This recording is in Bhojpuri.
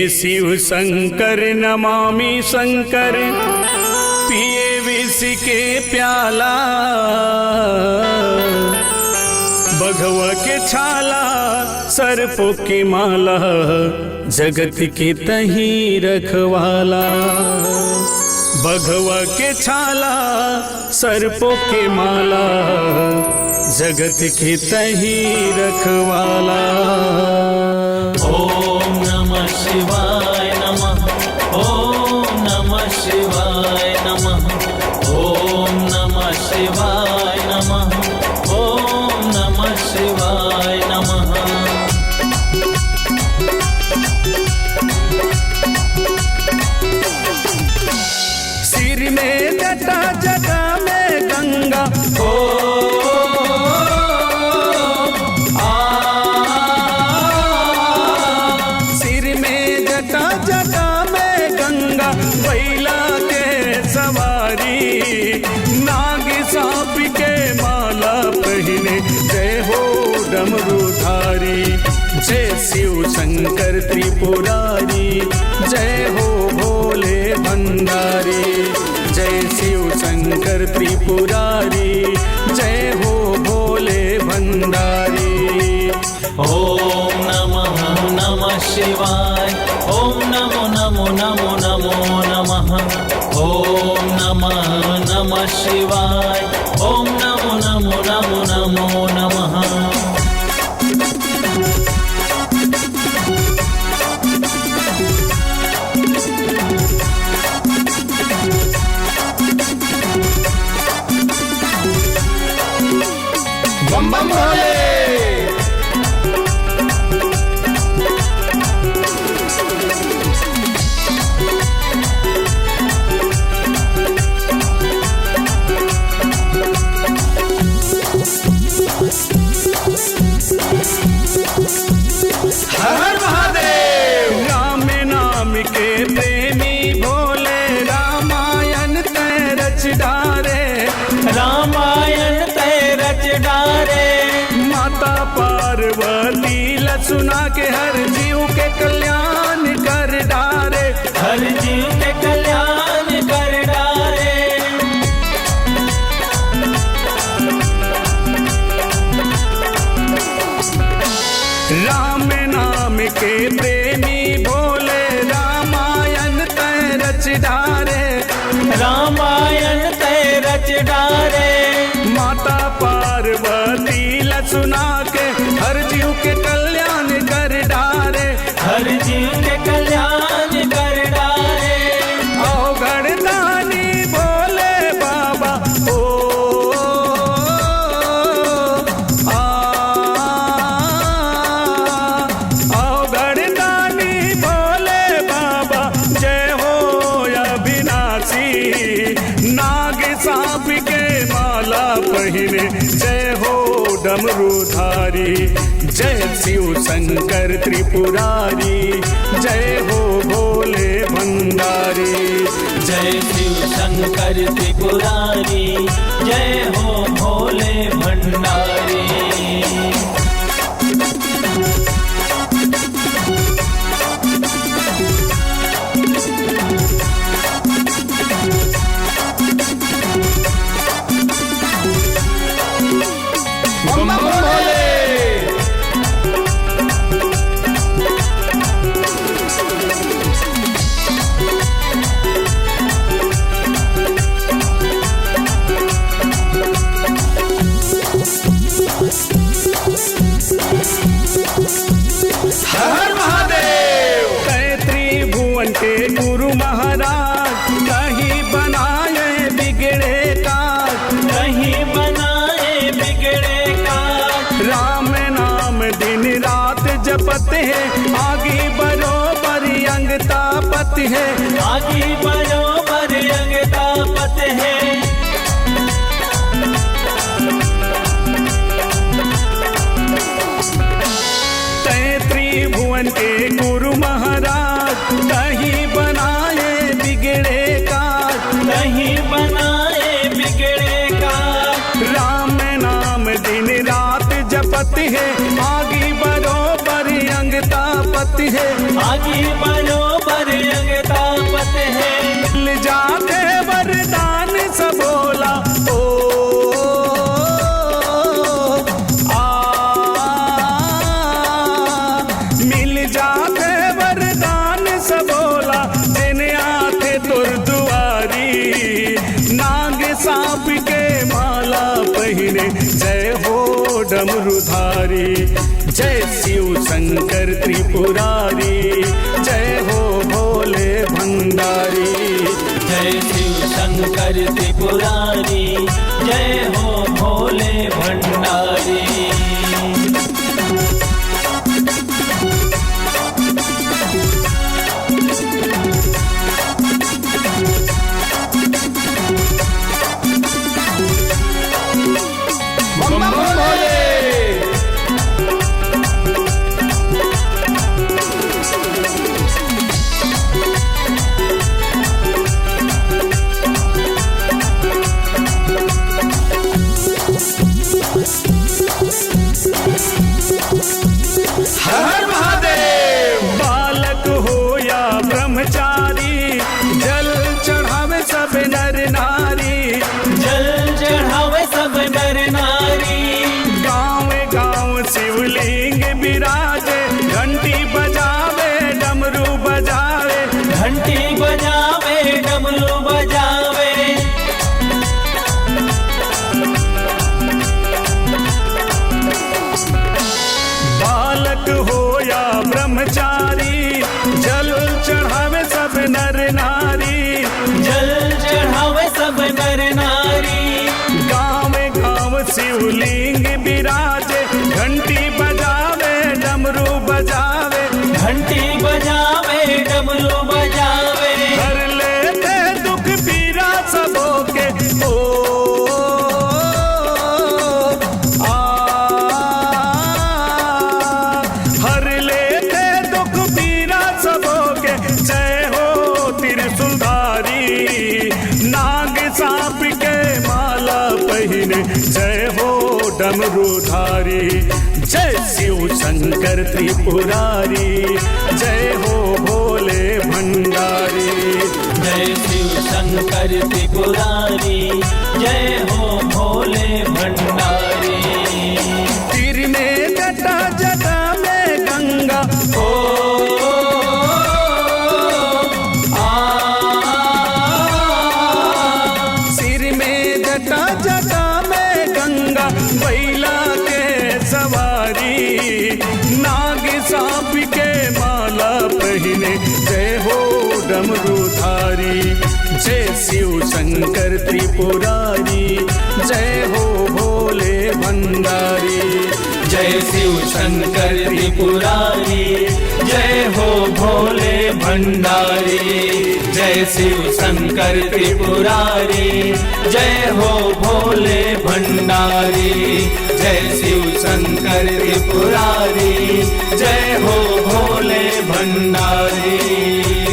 शिव शंकर नमामि शंकर, पिए विष के प्याला, बघवा के छाला सर्पों की माला, जगत के तही रखवाला। बघवा के छाला सर्पों के माला, जगत के तही रखवाला। ओम नमः शिवाय नमः, ओम नमः शिवाय नमः, ओम नमः शिवाय नमः, ओम नमः शिवाय नमः। सिर में जटा जटा में गंगा, सिर में जटा जटा में गंगा, बैला के सवारी, नाग सांप के माला पहने, जय हो डमरूधारी। जय शिव शंकर त्रिपुरारी, जय हो भोले भंडारी। जय शिव शंकर त्रिपुरारी, जय हो भोले भंडारी। ओम नमः नमः शिवाय, ओम नमो नमो नमो नमो नमः। ओम नमः नमः शिवाय, ओम नमो नमो नमो नमो नमः। बम बम भोले। हर हर महादेव। राम नाम के प्रेमी भोले, रामायण तय रच डारे, रामायण तय रच डारे। माता पार्वती लसुना के हर जीव के कल्याण कर डारे, हर जीव के कल्याण कर डारे। राम नाम के प्रेमी भोले, रामायण तय रच डारे, रामायण तय रच डारे। माता पार्वती लसुना के हर जीव के कल्याण कर डारे, हर जीव के कल्याण कर डारे। अवगढ़ दानी भोले बाबा, ओ अवगढ़ दानी भोले बाबा, जय हो अविनाशी। नाग सांप के माला पहने, जय हो डमरूधारी। जय शिव शंकर त्रिपुरारी, जय हो भोले भंडारी। जय शिव शंकर त्रिपुरारी, जय हो भोले भंडारी। बम बम भोले। हर महादेव। तय त्रिभुवन के गुरु महाराज, कहीं बनाए बिगड़े काज, कहीं बनाए बिगड़े काज। राम नाम दिन रात जपत है, आगे बरोबर अंग तापत है, आगे बरोबर अंग तापत है। तय त्रिभुवन के गुरु महाराज, कहीं बनाए बिगड़े काज, कहीं बनाए बिगड़े काज। राम नाम दिन रात जपत है, आगे बरोबर अंग तापत है, आगे बरो जय शिव शंकर त्रिपुरारी, जय हो भोले भंडारी। जय शिव शंकर त्रिपुरारी, जय हो भोले भंडारी। बम बम भोले। हर हर महादेव। बालक हो या ब्रह्मचारी, जल चढ़ावे सब नर नारी। जल चढ़ावे सब नर नारी, गाँव गाँव शिवलिंग विराजे, घंटी बजावे डमरू बजावे। घंटी बजावे डमरू बजावे। बालक हो या ब्रह्मचारी, जल चढ़ावे सब नर नारी। जल चढ़ावे सब नर नारी, गाँव गाँव शिवलिंग विराजे, घंटी बजावे डमरू बजावे। घंटी बजावे डमरू बजावे। हर लेते दुख पीरा सबों के, ओ आ। हर लेते दुख पीरा सबों के, जय हो त्रिशूलधारी। नाग सांप के माला पहिने, जय हो डमरूधारी। जय शिव शंकर त्रिपुरारी, जय हो भोले भंडारी। जय शिव शंकर त्रिपुरारी, जय हो भोले भंडारी। तीर में जटा जटा में गंगा, ओ आ। सिर में जटा जटा में गंगा, बैला के सवारी। नाग सांप के माला पहिने, जय हो डमरूधारी। जय शिव शंकर त्रिपुरारी, जय हो भोले भंडारी। जय शिव शंकर त्रिपुरारी, जय हो भोले भंडारी। जय शिव शंकर त्रिपुरारी, जय हो भोले भंडारी। जय शिव शंकर त्रिपुरारी, जय हो भोले भंडारी।